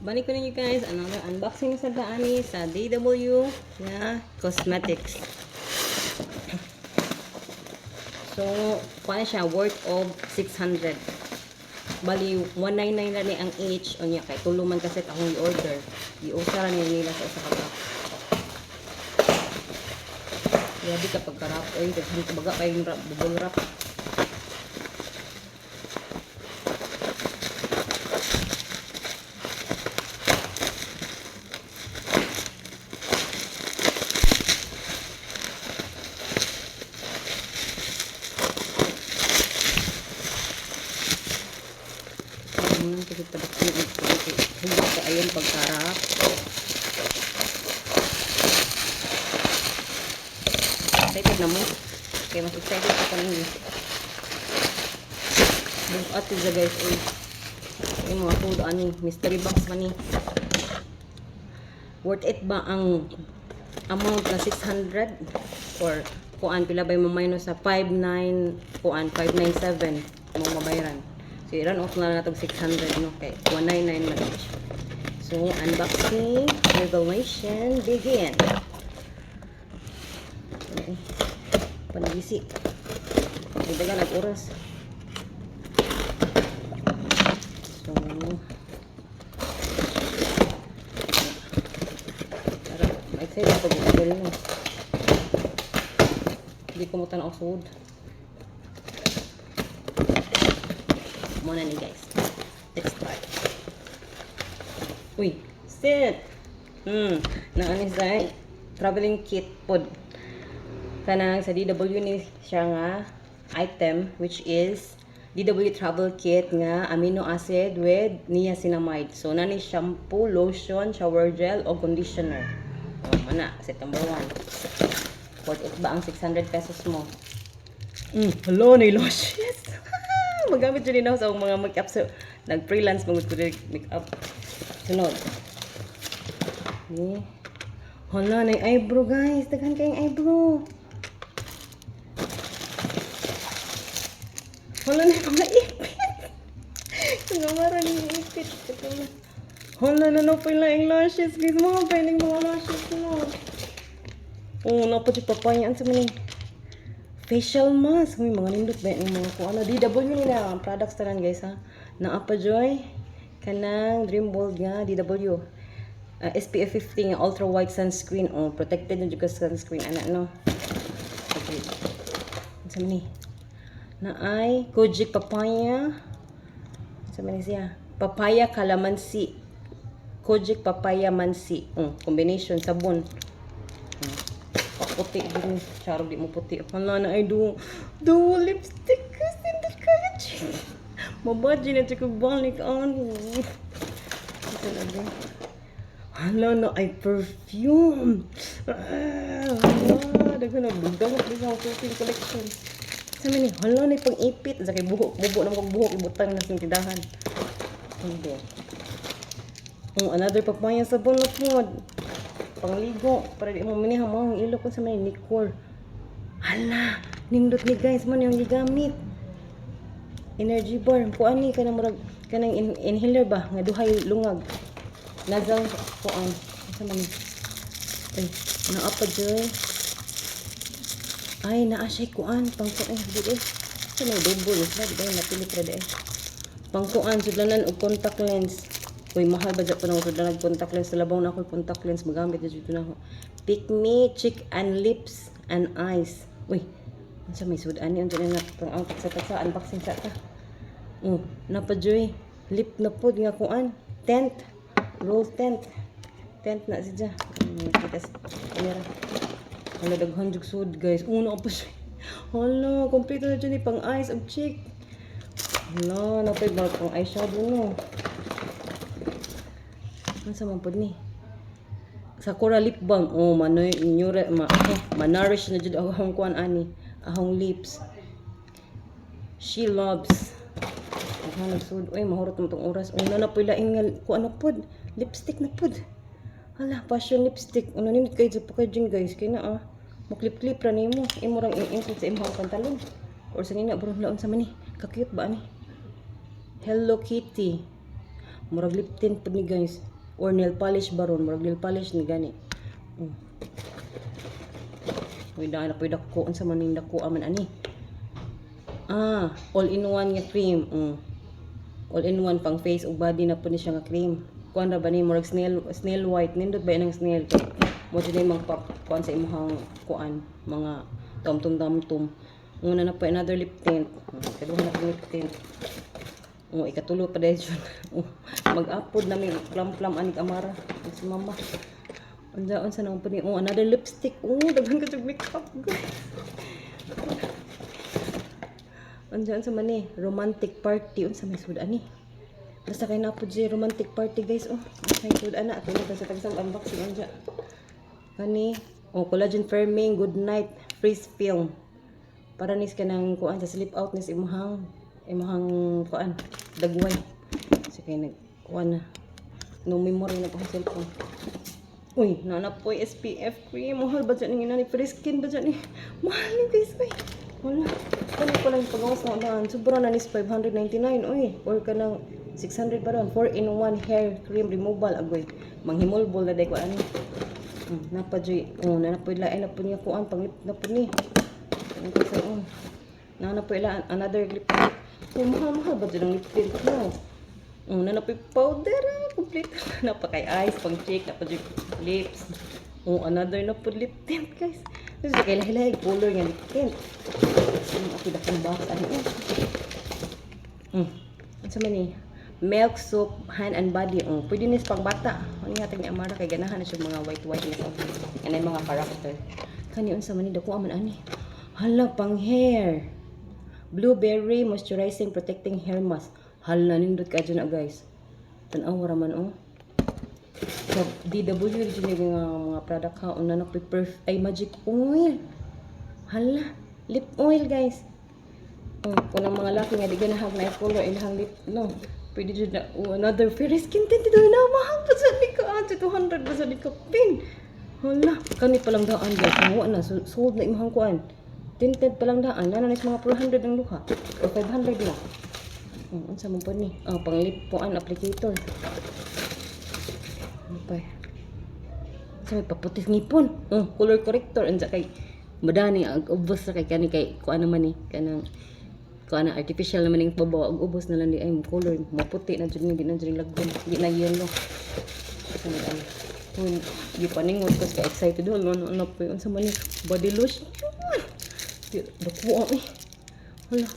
Balik ko ninyo guys, another unboxing sa gaani sa DW na cosmetics. So, paano siya? Worth of 600. Bali, 199 na ni ang each. O niya, kay tuluman kasi akong i-order. I-usara niya nila sa isa ka. Grabe kapag karap. Ay, hindi ka baga pa yung bubble wrap. Kasi hindi ka ayun pagkarap. Excited na mo. Kaya mas excited ka kanina. Bukat siya guys. Yung mga food ani. Mystery box man ni. Worth it ba ang amount na 600? Or kuan pila ba yung minus sa 59 kuan 597 mo mabayaran. So, i-run off na natong 600, no? Okay, 199 na each. So, unboxing, revelation, begin. Okay. Panagisi. Hindi ka nag-oras. So, excited ako bukadil mo. Hindi ko mo tanong sud. Muna ni guys. Let's start. Uy, sit. Naanis ay traveling kit pod. Kanang sa DW ni siya nga item which is DW travel kit nga amino acid with niacinamide. So nani shampoo, lotion, shower gel o conditioner. Mana set number 1. Worth it ba ang 600 pesos mo? Hello ni lotion. Magamit yun din ako sa mga make-up. So, nag-freelance mag make-up. Sunod. Okay. Hala, na yung eyebrow, guys. Daghan kayong eyebrow. Hala, na yung mga ipit. Nangamara na yung ipit. Hala, na po yung lashes. Guys, mga pwedeng mga lashes. Napad yung papayaan sa mga facial mask. May mga nindot ba yung mga kung ano. DW nila ang products tanan guys ha. Naapa joy. Kanang Dream Bold nga DW. SPF 50 nga ultra white sunscreen. Protected na juga sunscreen. No? Okay. Sa mani. Na ay Kojic papaya. Sa mani siya. Papaya calamansi. Kojic papaya mansi. Combination sabon. Puti din. Charot di mo puti. Hala na ay duo lipstick. Kasi hindi kaya siya. Mabadji na siya balik on. Hala na ay perfume. Hala. Daga na budangot din ang perfume collection. Sabi ni, hala na pang ipit. Sa kay buhok. Bubo na magbuhok. Ibutang na sa tindahan. Hindi. Another papaya sabon na po. Pangligo para di mo manihang mga ilo ko sa may liquor. Hala, nindot ni guys man yung gigamit. Energy bar kuan ni kanang inhaler ba nga duhay lungag. Nasal kuan sa man. Ay, naapa joy. Ay, naa siya kuan pangkuan di sa may double ba di ba napili ra di. Pangkuan sudlanan og contact lens. Uy, mahal ba dyan po na ako na nag-contact lens. Sa labaw na ako contact lens. Magamit na dito na ako. Pick me, cheek and lips and eyes. Uy, ano sa may sudan niya? Diyan na ang taksa-taksa. Unboxing sa ta. Napadyoy. Lip na po. Nga kuan. Tent. Roll tent. Tent na siya. Kita sa camera. Hala, daghan jug sud guys. Una pa siya. Hala, kompleto na dyan pang eyes of cheek. Hala, napay ba pang eyeshadow no. Ano sa mga ni? Sakura lip balm. Manoy, nyure, manarish na dyan ahong kuan ani. Ahong lips. She loves. Ano sud. Uy, mahurot mo itong oras. Una na po ilaing nga, kuan na pod. Lipstick na pod. Hala, passion lipstick. Ano nimit kayo sa packaging guys. Kaya na maklip-klip ra nimo. Imo rang include sa imong pantalon. Or sa nina, bro, laon sa mani. Kakiyot ba ani? Hello Kitty. Murag lip tint po ni guys. Or nail polish baron. Murag nail polish ni gani. Uy, daan na po yung dako. Ang sa maning dako aman ani. All-in-one nga cream. All-in-one pang face ug body na po ni siya nga cream. Kuan ra ba ni murag snail white. Nindot ba ng snail? Mo dili mang kuan sa imong kuan mga tamtum. Una na po another lip tint. Kaduha na po lip tint. Ikatulo pa dahil yun. Mag-upload na may plam anig amara. Si mama. Unsa na po ni. Another lipstick. Daghan ka sa makeup. Unsa man ni. Romantic party. Unsa may suda ni. Basta kay na po di romantic party guys. Unsa may suda na. Ato na sa tagsang unboxing. Unsa. Kani. Collagen firming. Good night. Freeze film. Para nis ka nang kuan sa slip out nis imahang kuan dagway kasi kay nagkuan na no memory na pa sa cellphone. Uy, nanapoy SPF cream. Mahal ba dyan ni fresh skin ba dyan ni? Mahal ni guys. Wala. Kani ko lang pagawas na daan. Sobra na nis 599. Uy, or ka ng 600 pa doon. 4-in-1 hair cream removal. Agoy. Manghimolbol na day ko ani. Napajoy. Nanapoy lain na po niya kuan. Panglip na po ni. Nanapoy la another lip tint. Mahal ba dyan ang lip tint mo? Nanapoy powder. Complete. Napakay eyes, pang cheek, napajoy lips. Another na po lip tint guys. Kasi kay lahi-lahi color nga lip tint. Ako dakang box. Ano man ni? Milk soap, hand and body. Pwede nis pang bata. Ano nga tingin amara kay ganahan na siya mga white nisa. Ano yung mga character. Kani unsa man ni dako aman ani. Hala pang hair. Blueberry moisturizing protecting hair mask. Hala nindot ka dyan na guys. Tanaw raman So DW dyan yung mga product ha. Una na ay magic oil. Hala. Lip oil guys. Kung ang mga laki nga di ganahag na color ilahang lip no. Pwede dyan na another fairy skin tint ito na mahal pa sa di ka 200 pa sa di ka pin. Hala. Kani palang daan guys. Nawa na. Sold na imahang kuan. Tinted pa lang daan. Nanis mga 400 ang luha. O 500 lang. Unsa mo po ni? Pang lip poan applicator. Ano pa? Sa may paputis ngipon. Color corrector. Ansa kay madani ang ubos sa kay kani kay kuan naman ni. Kanang kuan na artificial naman yung babaw. Ang ubos na lang di ay color. Maputi na dyan. Hindi na dyan lagon. Hindi na yellow. Di paningot kasi ka-excited. Ano po yun sa mani. Body lotion. Dakuha Wala.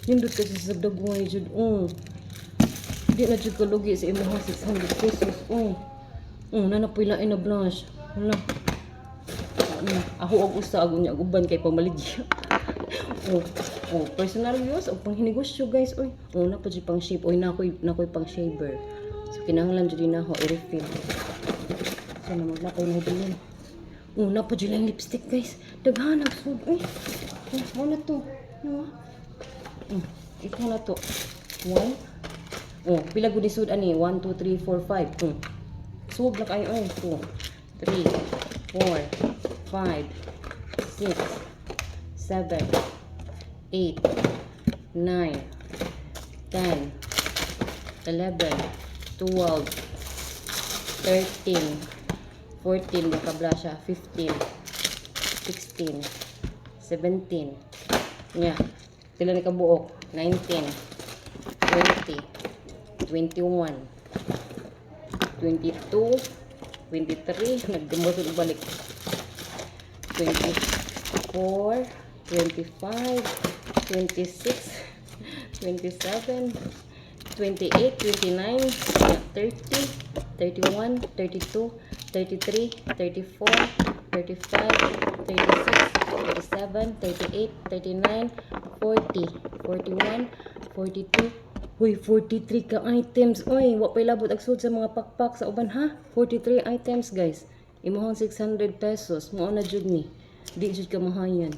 Nindot kasi sa daguan jud. Di na jud kalugi sa imong 600 pesos. Nanapoy lain na blush. Wala. Ako og usa ag unya uban kay pamaligya. Personal use og panghinegosyo guys. Na pa jud pang shape. Nakoy pang shaver. So kinahanglan jud na ako i-refill. So na maglakay na bilin. Na pa jud lang lipstick guys. Daghan ang sud. Ano to? No. Ito na to. 1. Pila gud isud ani? 1 2 3 4 5. Sub na kayo 2 3 4 5 6 7 8 9 10 11 12 13 14 baka bla siya 15 16 17 pila ni kabuok 19 20 21 22 23 nagdumosod balik 24 25 26 27 28 29 30 31 32 33 34 35 36 37 38 39 40 41 42 43 ka items. Wa pay labot ag sud sa mga pakpak sa uban ha. 43 items guys. Imong 600 pesos. Mao na jud ni. Di jud ka mahayan.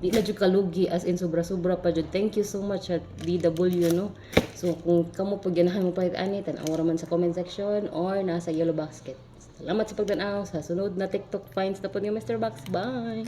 Di na jud kalugi as in sobra-sobra pa jud. Thank you so much at DW no. So kung kamo pag ganahan mo palit ani tan-aw man sa comment section or nasa yellow basket. Salamat sa pagtan-aw sa sunod na TikTok finds na po ni Mr. Box. Bye.